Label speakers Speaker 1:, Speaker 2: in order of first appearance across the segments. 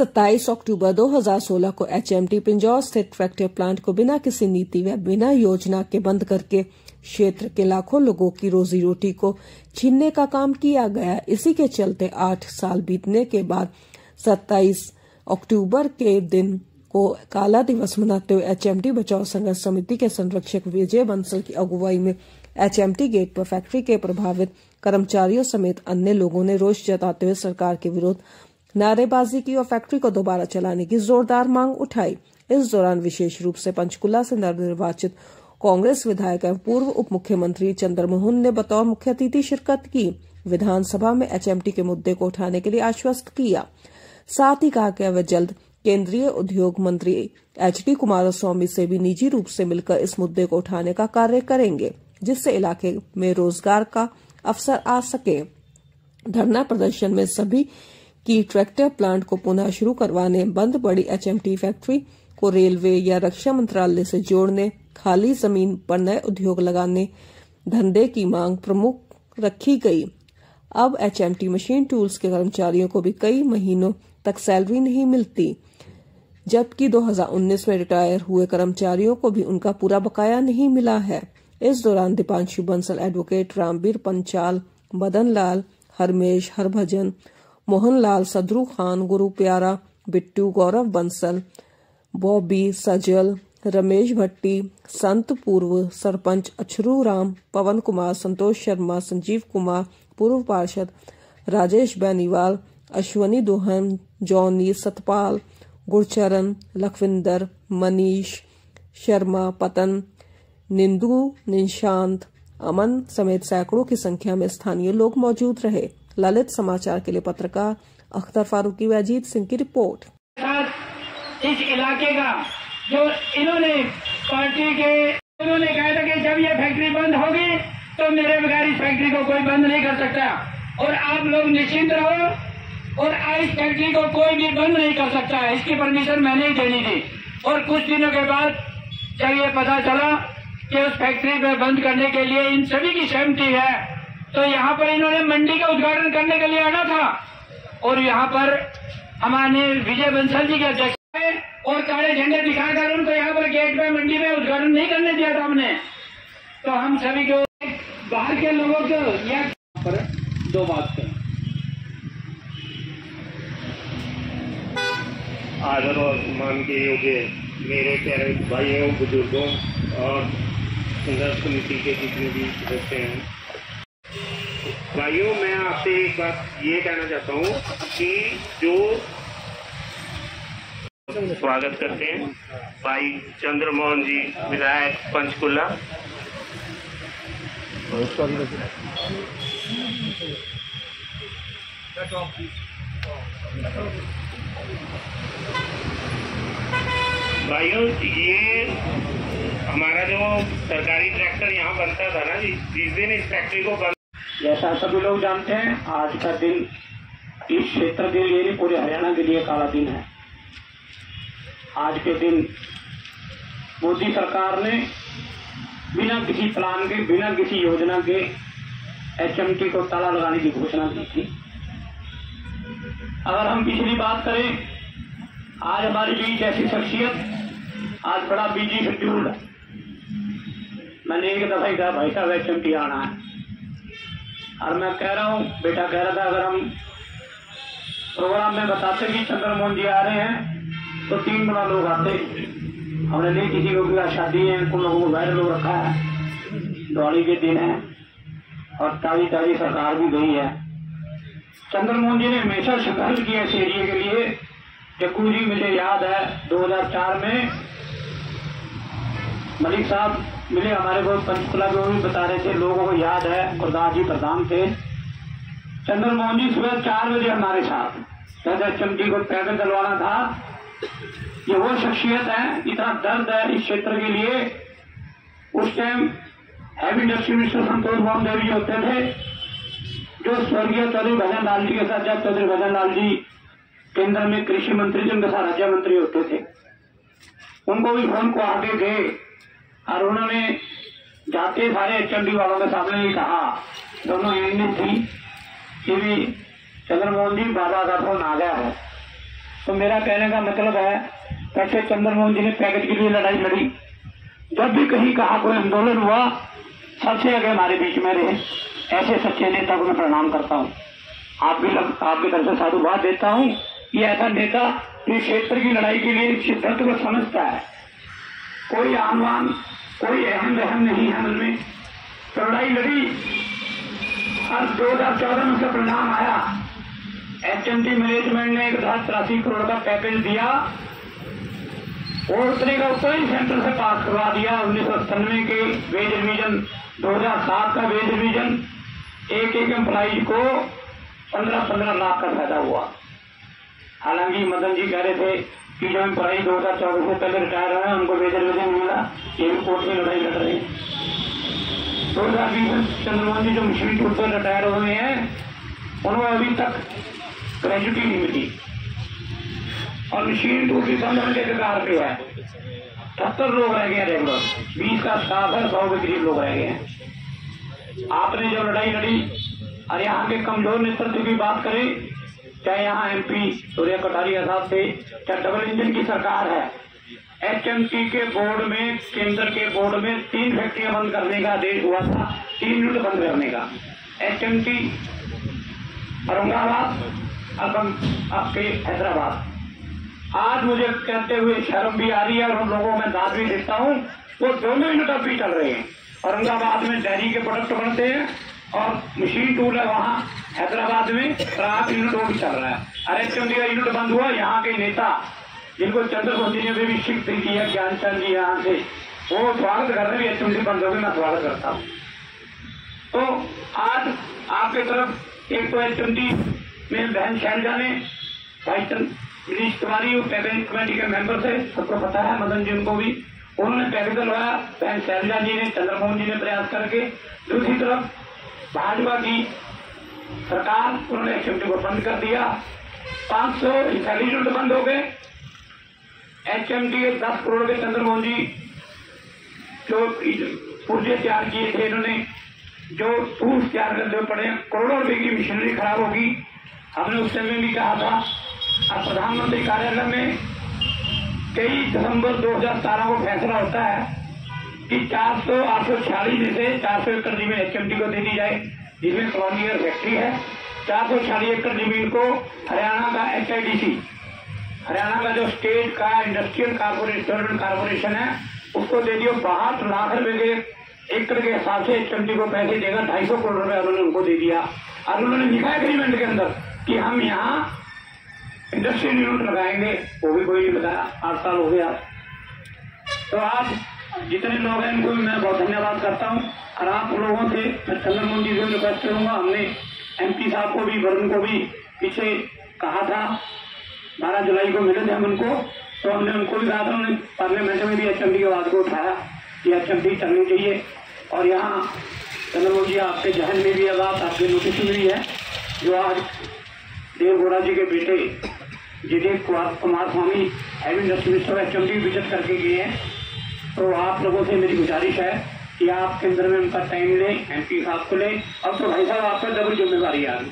Speaker 1: 27 अक्टूबर 2016 को एचएमटी पिंजौर स्थित tractor plant को बिना किसी नीति व बिना योजना के बंद करके क्षेत्र के लाखों लोगों की रोजी रोटी को छीनने का काम किया गया। इसी के चलते 8 साल बीतने के बाद 27 अक्टूबर के दिन को काला दिवस मनाते हुए एचएमटी बचाओ संघर्ष समिति के संरक्षक विजय बंसल की अगुवाई में एचएमटी गेट पर फैक्ट्री के प्रभावित कर्मचारियों समेत अन्य लोगों ने रोष जताते हुए सरकार के विरोध नारेबाजी की और फैक्ट्री को दोबारा चलाने की जोरदार मांग उठाई। इस दौरान विशेष रूप से पंचकुला से नवनिर्वाचित कांग्रेस विधायक एवं पूर्व उप मुख्यमंत्री चंद्रमोहन ने बतौर मुख्य अतिथि शिरकत की। विधानसभा में एचएमटी के मुद्दे को उठाने के लिए आश्वस्त किया। साथ ही कहा कि वे जल्द केंद्रीय उद्योग मंत्री एचडी कुमारस्वामी से भी निजी रूप से मिलकर इस मुद्दे को उठाने का कार्य करेंगे, जिससे इलाके में रोजगार का अवसर आ सके। धरना प्रदर्शन में सभी की ट्रैक्टर प्लांट को पुनः शुरू करवाने, बंद पड़ी एचएमटी फैक्ट्री को रेलवे या रक्षा मंत्रालय से जोड़ने, खाली जमीन पर नए उद्योग लगाने, धंधे की मांग प्रमुख रखी गई। अब एचएमटी मशीन टूल्स के कर्मचारियों को भी कई महीनों तक सैलरी नहीं मिलती, जबकि 2019 में रिटायर हुए कर्मचारियों को भी उनका पूरा बकाया नहीं मिला है। इस दौरान दीपांशु बंसल, एडवोकेट रामवीर पंचाल, मदन लाल, हरमेश, हरभजन, मोहनलाल, सदरू खान, गुरु प्यारा, बिट्टू, गौरव बंसल, बॉबी सजल, रमेश भट्टी, संत, पूर्व सरपंच अछरू राम, पवन कुमार, संतोष शर्मा, संजीव कुमार, पूर्व पार्षद राजेश बेनीवाल, अश्वनी दोहन, जॉनी, सतपाल, गुरचरण, लखविंदर, मनीष शर्मा, पतन, निंदू, निशांत, अमन समेत सैकड़ों की संख्या में स्थानीय लोग मौजूद रहे। ललित समाचार के लिए पत्रकार अख्तर फारूकी व अजीत सिंह की रिपोर्ट।
Speaker 2: इस इलाके का जो इन्होंने पार्टी के उन्होंने कहा था कि जब ये फैक्ट्री बंद होगी तो मेरे बगैर इस फैक्ट्री को कोई बंद नहीं कर सकता और आप लोग निश्चिंत रहो और इस फैक्ट्री को कोई भी बंद नहीं कर सकता। इसकी परमिशन मैंने ही देनी थी। और कुछ दिनों के बाद जब ये पता चला कि उस फैक्ट्री को बंद करने के लिए इन सभी की सहमति है, तो यहाँ पर इन्होंने मंडी का उद्घाटन करने के लिए आना था और यहाँ पर हमारे विजय बंसल जी के अध्यक्ष और काले झंडे दिखाकर उनको यहाँ पर गेट पे मंडी में उद्घाटन नहीं करने दिया था हमने। तो हम सभी को बाहर के लोगों को यह पर दो बात करें।
Speaker 3: आदर और सम्मान के योग्य मेरे प्यारे भाइयों, बुजुर्गों और संघर्ष समिति के जितने भी सदस्य हैं, भाइयों, मैं आपसे एक बात ये कहना चाहता हूँ कि जो स्वागत करते हैं भाई चंद्रमोहन जी, विधायक पंचकुला। भाइयों, ये हमारा जो सरकारी ट्रैक्टर यहाँ बनता था ना जी, जिस दिन इस फैक्ट्री को बंद,
Speaker 2: जैसा सभी लोग जानते हैं, आज का दिन इस क्षेत्र के लिए नहीं पूरे हरियाणा के लिए काला दिन है। आज के दिन मोदी सरकार ने बिना किसी प्लान के, बिना किसी योजना के एचएमटी को ताला लगाने की घोषणा की थी। अगर हम पिछली बात करें, आज हमारे बीच ऐसी शख्सियत आज बड़ा बिजी शेड्यूल है। मैंने एक दफा ही कहा भाई साहब एचएमटी आना है, और मैं कह रहा हूँ, बेटा कह रहा था अगर हम प्रोग्राम में बताते कि चंद्रमोहन जी आ रहे हैं तो 3 गुना लोग आते। हमने नहीं किसी को भी शादी है, कुछ लोगों को बाहर लोग रखा है, दिवाली के दिन है और ताजी ताजी सरकार भी गई है। चंद्रमोहन जी ने हमेशा संघर्ष किया इस एरिया के लिए। जक्कू जी, मुझे याद है 2004 में मलिक साहब मिले हमारे को पंचकुला के, वो भी बता रहे थे, लोगों को याद है, गुरदास जी प्रधान थे। चंद्रमोहन जी सुबह 4 बजे हमारे साथ कहते एचएमटी को पैदल चलवाना था। ये वो शख्सियत है, इतना दर्द है इस क्षेत्र के लिए। उस टाइम हैवी इंडस्ट्री मिनिस्टर संतोष मोहन देव जी होते थे, जो स्वर्गीय चौधरी भजन लाल जी के साथ, जब चौधरी भजन लाल जी केंद्र में कृषि मंत्री थे, उनके साथ राज्य मंत्री होते थे। उनको भी फोन को आगे गए और उन्होंने जाते सारे एचएमटी वालों के सामने ही कहा, दोनों यूनियन थी कि भी चंद्रमोहन जी, बाबा का फोन आ गया है, तो मेरा कहने का मतलब है, वैसे चंद्रमोहन जी ने पैकेज के लिए लड़ाई लड़ी, जब भी कहीं कहा कोई आंदोलन हुआ सबसे आगे हमारे बीच में रहे। ऐसे सच्चे नेता को मैं प्रणाम करता हूँ। आपकी तरफ से साधुवाद देता हूँ। ये ऐसा नेता जो क्षेत्र की लड़ाई के लिए सिद्धांत को समझता है, कोई आनवान कोई अहम रहम नहीं है मन में। तो लड़ाई लड़ी और 2014 में उसका परिणाम आया। HMT मैनेजमेंट ने 1,83 करोड़ का पैकेज दिया और उतने का ऊपर ही सेंटर से पास करवा दिया। 1997 के वेज रिवीजन, 2007 का वेज रिवीजन, एक एम्प्लॉइज को 15-15 लाख का फायदा हुआ। हालांकि मदन जी कह रहे थे कि जो एम्प्लॉई 2014 से पहले रिटायर हुए उनको वेज रिवीजन मिला, ये भी कोर्ट में लड़ाई लड़ रहे हैं। 2020 में चंद्रमोहन जी जो मशीन टूट पर रिटायर हुए हैं उन्होंने अभी तक ग्रेजुटी नहीं मिली और मशीन टूट भी बंद होने के कारण पे है। 70 लोग रह गए रेगुलर, 20 का स्टाफ है, 100 के करीब लोग रह गए हैं। आपने जो लड़ाई लड़ी और यहाँ के कमजोर नेतृत्व की बात करें, चाहे यहाँ MP सूर्य कटारिया साहब थे, चाहे डबल इंजन की सरकार है, HMT के बोर्ड में, केंद्र के बोर्ड में 3 फैक्ट्रियां बंद करने का आदेश हुआ था, 3 यूनिट बंद करने का। HMT औरंगाबाद और आपके हैदराबाद। आज मुझे कहते हुए शर्म भी आ रही है और उन लोगों में दाद भी देता हूँ, वो दोनों यूनिट अब भी चल रहे हैं। औरंगाबाद में डेयरी के प्रोडक्ट बनते हैं और मशीन टूल है वहाँ हैदराबाद में, खराब यूनिट वो भी चल रहा है। और HMT का यूनिट बंद हुआ। यहाँ के नेता जिनको चंद्रमोहन जी ने भी शिफ्ट की है, ज्ञानचंद जी यहाँ से, वो स्वागत कर रहे हैं। HMT बंद होगी, मैं स्वागत करता हूँ। तो आज आपकी तरफ एक तो HMT में बहन शैलजा ने, vice Minish Tiwari package committee के मेंबर थे, सबको पता है, मदन जी उनको भी, उन्होंने पैकेज दिलवाया। बहन शैलजा जी ने, चंद्रमोहन जी ने प्रयास करके। दूसरी तरफ भाजपा की सरकार, उन्होंने HMT को बंद कर दिया। 500 इंटेलिजेंट बंद हो गए। HMT के 10 करोड़ के चंद्रमोहन जी जो पुर्जे तैयार किए थे, इन्होंने जो टूल्स तैयार करते पड़े, करोड़ों रुपए की मशीनरी खराब होगी। हमने उस समय भी कहा था। अब प्रधानमंत्री कार्यालय में 23 दिसंबर 2017 को फैसला होता है कि 846 में से 400 एकड़ जमीन HMT को दे दी जाए, जिसमें कॉलोनियर फैक्ट्री है। 446 एकड़ जमीन को हरियाणा का HIDC, हरियाणा का जो स्टेट का इंडस्ट्रियल कारपोरेशन है, उसको दे दियो। 62 लाख रुपए के एकड़ के हिसाब से HMT को पैसे देगा। 250 करोड़ रुपए उन्होंने उनको दे दिया और उन्होंने लिखा एग्रीमेंट के अंदर कि हम यहाँ इंडस्ट्रियल यूनिट लगाएंगे। वो भी कोई नहीं बताया। 8 साल हो गया। तो आज जितने लोग हैं उनको मैं बहुत धन्यवाद करता हूँ। और आप लोगों से मैं चंद्रमोहन जी से रिक्वेस्ट करूंगा, हमने MP साहब को भी, वरुण को भी पीछे कहा था, 12 जुलाई को मिले थे हम उनको, तो हमने उनको भी कहा था, उन्होंने पार्लियामेंट में भी HMT की आवाज को उठाया कि HMT चलनी चाहिए। और यहाँ चंद्रमोहन जी आपके जहन में भी है बात, आपके नोटिस में भी है, जो आज देवगौड़ा जी के बेटे Jitesh Kumar Swamy heavy industry minister HMT visit करके गए हैं। तो आप लोगों से मेरी गुजारिश है कि आप केंद्र में उनका टाइम लें, MP साहब को लें। अब तो भाई साहब आप पर डबल जिम्मेवारी आ गई।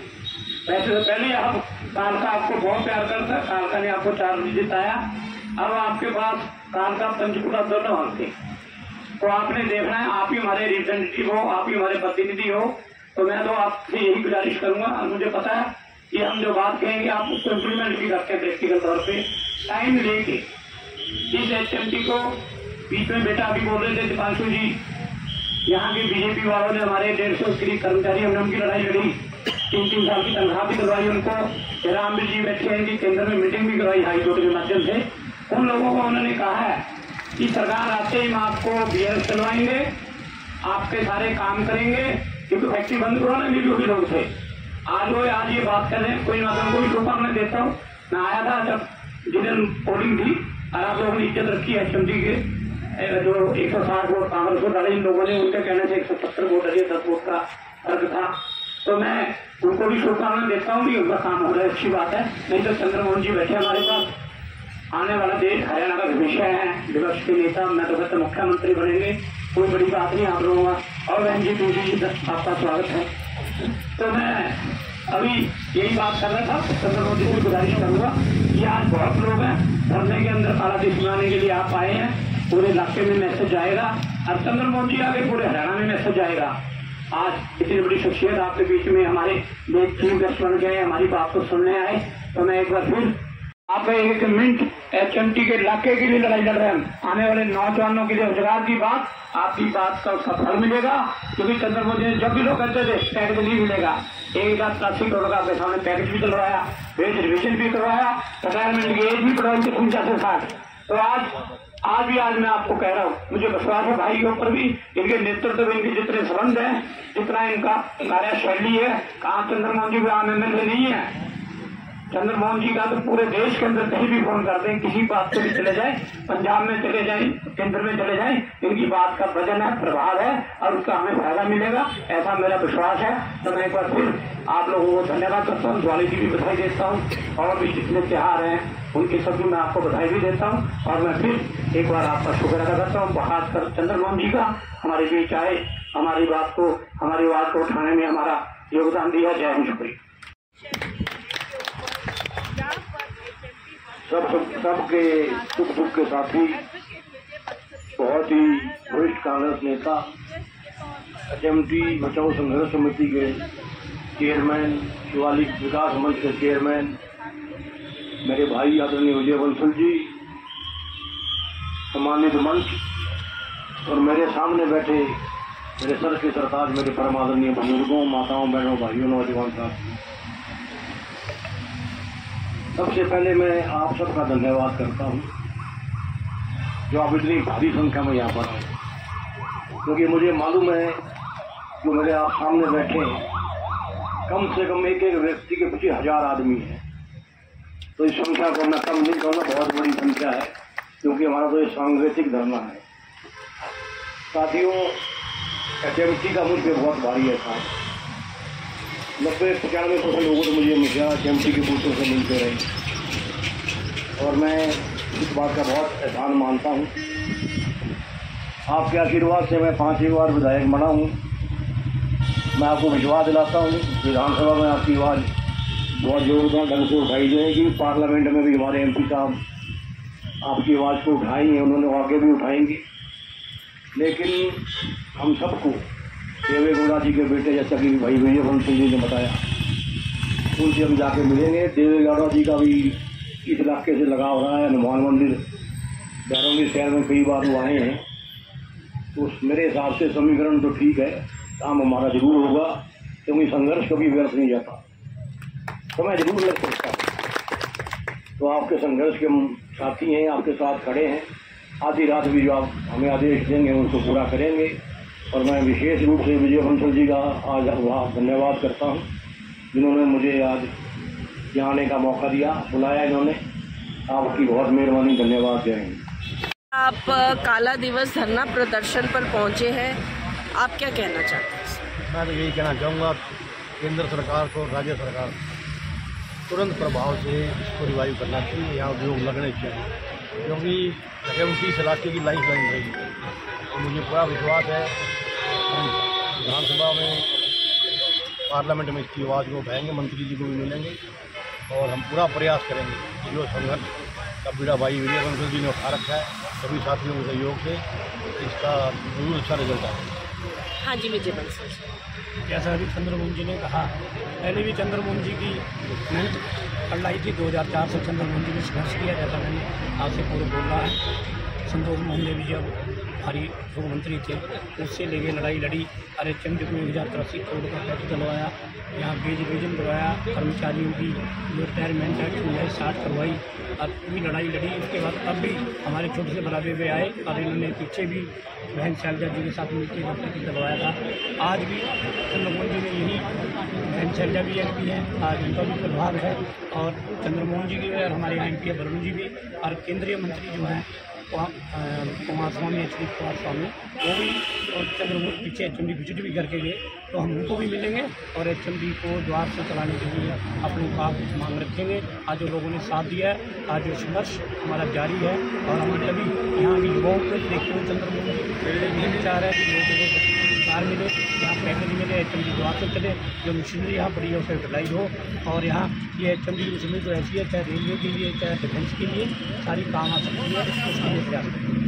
Speaker 2: वैसे तो पहले आप कालका आपको बहुत प्यार करता, कालका ने आपको 4 विजिट आया। अब आपके पास कालका पंचकुला दोनों हल थे, तो आपने देखना है, आप ही हमारे रिप्रेजेंटेटिव हो, आप ही हमारे प्रतिनिधि हो। तो मैं तो आपसे यही गुजारिश करूंगा, और मुझे पता है कि हम जो बात कहेंगे आप उसको इम्प्लीमेंट भी करते हैं प्रैक्टिकल तौर पे, टाइम लेके। इस HMT को बीच में बेटा अभी बोल रहे थे दीपांशु जी, यहाँ के BJP वालों ने हमारे 150 करीब कर्मचारी, हमने उनकी लड़ाई लड़ी, 3-3 साल की तनख्वाह भी दिलवाई उनको। रामवीर जी बैठे हैं, केंद्र में मीटिंग भी करवाई हाईकोर्ट के माध्यम से। उन लोगों को उन्होंने कहा है कि सरकार आते ही हम आपको BLS चलवाएंगे, आपके सारे काम करेंगे, क्योंकि फैक्ट्री बंद कराने में भी लोग थे। आज ये बात कर रहे हैं, कोई ना कोई शुभा मैं देता हूँ। मैं आया था जब जिन पोलिंग थी, और आप लोगों ने इज्जत रखी है HMT के जो 160 वोट कांग्रेस को डाले, इन लोगों ने उनके कहने से 170 वोट डाले, 10 वोट का फर्क था। तो मैं उनको भी शुभकामना देता हूँ कि उनका काम हो रहा है, अच्छी बात है। नहीं तो चंद्रमोहन जी बैठे हमारे पास, आने वाला देश हरियाणा का भविष्य है, विपक्ष के नेता, मैं तो कहता मुख्यमंत्री बनेंगे, कोई बड़ी बात नहीं आप लोगों का। और बहन जी तुलसी जी आपका स्वागत है। तो मैं अभी यही बात कर रहा था, चंद्रमोहन जी को गुजारिश करूंगा ये आज बहुत लोग हैं धरने के अंदर काला दी सुनाने के लिए आप आए हैं। पूरे इलाके में मैसेज जाएगा और चंद्रमोहन जी आगे पूरे हरियाणा में मैसेज जाएगा। आज इतनी बड़ी शख्सियत आपके बीच में हमारे चीफ गेस्ट बन गए, हमारी बात को सुनने आए, तो मैं एक बार फिर आपका एक मिनट HMT के इलाके के लिए लड़ाई लड़ रहे हैं। आने वाले नौजवानों के लिए रोजगार की बात, आपकी बात का उसका फल मिलेगा। क्योंकि चंद्रमोहन जी जब भी लोग कहते थे पैकेज नहीं मिलेगा, 1,80 करोड़ का आपके सामने पैकेज भी चलवाया, वेज रिविजन भी करवाया, रिटायरमेंट की एज भी बढ़ाई थी 49 से 60। तो आज मैं आपको कह रहा हूँ, मुझे विश्वास है भाई के ऊपर भी, इनके नेतृत्व में इनके जितने संबंध है, जितना इनका कार्यशैली है, कहाँ चंद्रमोहन जी आम MLA नहीं है। चंद्रमोहन जी का तो पूरे देश के अंदर कहीं भी फोन करते हैं, किसी बात से भी चले जाए, पंजाब में चले जाए, केंद्र में चले जाए, इनकी बात का वजन है, प्रभाव है और उसका हमें फायदा मिलेगा, ऐसा मेरा विश्वास है। तो मैं एक बार फिर आप लोगों को धन्यवाद करता हूँ, दिवाली की भी बधाई देता हूँ और भी जितने त्योहार हैं उनकी सब भी मैं आपको बधाई भी देता हूँ। और मैं फिर एक बार आपका शुक्र अदा करता हूँ, खासकर चंद्रमोहन जी का हमारे बीच आए, हमारी बात को, हमारी बात को उठाने में हमारा योगदान दिया। जय हिंद, शुक्रिया।
Speaker 4: सबके सुख दुख के साथी, बहुत ही वरिष्ठ कांग्रेस नेता, HMT बचाओ संघर्ष समिति के चेयरमैन, शिवालिक विकास मंच के चेयरमैन मेरे भाई आदरणीय विजय बंसल जी, सम्मानित मंच और मेरे सामने बैठे मेरे सर के सरताज मेरे परम आदरणीय बुजुर्गों, माताओं, बहनों, भाइयों, नौजवान साथियों, सबसे पहले मैं आप सबका धन्यवाद करता हूं जो आप इतनी भारी संख्या में यहाँ पर आए, क्योंकि मुझे मालूम है जो मेरे आप सामने बैठे कम से कम एक व्यक्ति के पीछे 1000 आदमी है। तो इस संख्या को मैं कम नहीं कहूँगा, बहुत बड़ी संख्या है, क्योंकि हमारा तो ये सांगीतिक धरना है। साथियों, HMT का मुझ पर बहुत भारी एहसास है। 90-95% लोगों तो मुझे हमेशा HMT के बूथों से मिलते रहे और मैं इस बात का बहुत एहसान मानता हूँ। आपके आशीर्वाद से मैं 5वीं बार विधायक बना हूँ। मैं आपको विश्वास दिलाता हूँ विधानसभा में आपकी आवाज़ बहुत जोरदार ढंग से उठाई जाएगी। पार्लियामेंट में भी हमारे MP साहब आपकी आवाज़ को उठाई है, उन्होंने आगे भी उठाएंगे। लेकिन हम सबको देवेगौड़ा जी के बेटे जैसा कि भाई विजय बंसल जी ने बताया, उनसे हम जाके मिलेंगे। देवेगौड़ा जी का भी इस इलाके से लगाव रहा है। हनुमान मंदिर बैरोंगी शहर में कई बार वो आए हैं, तो मेरे हिसाब से समीकरण तो ठीक है, काम हमारा जरूर होगा, क्योंकि संघर्ष कभी व्यर्थ नहीं जाता। समय जरूर लग सकता है, तो आपके संघर्ष के साथी हैं, आपके साथ खड़े हैं। आधी रात भी जो आप हमें आदेश देंगे उनको पूरा करेंगे। और मैं विशेष रूप से विजय बंसल जी का आज धन्यवाद करता हूं, जिन्होंने मुझे आज यहाँ आने का मौका दिया, बुलाया इन्होंने। आपकी बहुत मेहरबानी, धन्यवाद। जय हिंद।
Speaker 1: आप काला दिवस धरना प्रदर्शन पर पहुंचे हैं, आप क्या कहना चाहते हैं?
Speaker 4: मैं तो यही कहना चाहूँगा, केंद्र सरकार को, राज्य सरकार तुरंत प्रभाव से इसको रिवाइव करना चाहिए, यहाँ उद्योग लगने चाहिए, क्योंकि HMT इस इलाके की लाइफ लाइन रहेगी। तो मुझे पूरा विश्वास है हम विधानसभा में, पार्लियामेंट में इसकी आवाज़ को उठाएंगे, मंत्री जी को भी मिलेंगे और हम पूरा प्रयास करेंगे कि जो संघर्ष का बीड़ा भाई विजय बंसल जी ने उठा रखा है, सभी साथियों के सहयोग से इसका जरूर अच्छा रिजल्ट आएगा।
Speaker 1: हाँ जी, विजय बंसल जी,
Speaker 5: जैसा अभी चंद्रमोहन जी ने कहा, पहले भी चंद्रमोहन जी की मेहनत पढ़ाई थी। 2004 से चंद्रमोहन जी ने संघर्ष किया, जैसा मैंने आज से पूरे बोल रहा है। संतोष मोहन देवी जब हमारी मुख्यमंत्री थे, उससे लेके लड़ाई लड़ी। HMT को 1083 करोड़ का पैकेज डलवाया, यहाँ वेज रिविजन करवाया, कर्मचारियों की जो रिटायरमेंट है 60 करवाई और पूरी लड़ाई लड़ी। उसके बाद अब भी हमारे छोटे से बराबर हुए आए और इन्होंने पीछे भी बहन शैलजा जी के साथ मिलकर पैकेज डलवाया था। आज भी चंद्रमोहन जी ने यही, बहन शैलजा भी MP है, आज उनका भी प्रभाव है और चंद्रमोहन जी की और हमारे यहाँ MP वरुण जी भी और केंद्रीय मंत्री जो हैं कुमार स्वामी, HD कुमार स्वामी, वो भी और चंद्रमोहन पीछे HMT विजिट भी करके गए। तो हम उनको भी मिलेंगे और HMT को द्वार से चलाने के लिए अपनी बात मांग रखेंगे। आज जो लोगों ने साथ दिया है, आज जो संघर्ष हमारा जारी है और हम कभी यहाँ भी युवाओं को देखते हुए चंद्रमोहन यही विचार है कि लोगों को रोजगार मिले, यहाँ पैकेज मिले, HMD द्वार से चले, जो मशीनरी यहाँ पड़ी है उसे यूटिलाइज हो, और यहाँ ये HMD की मशीनरी तो ऐसी है चाहे रेलवे के लिए चाहे डिफेंस के लिए सारी काम आ सकती है, उसके लिए प्रयास करें।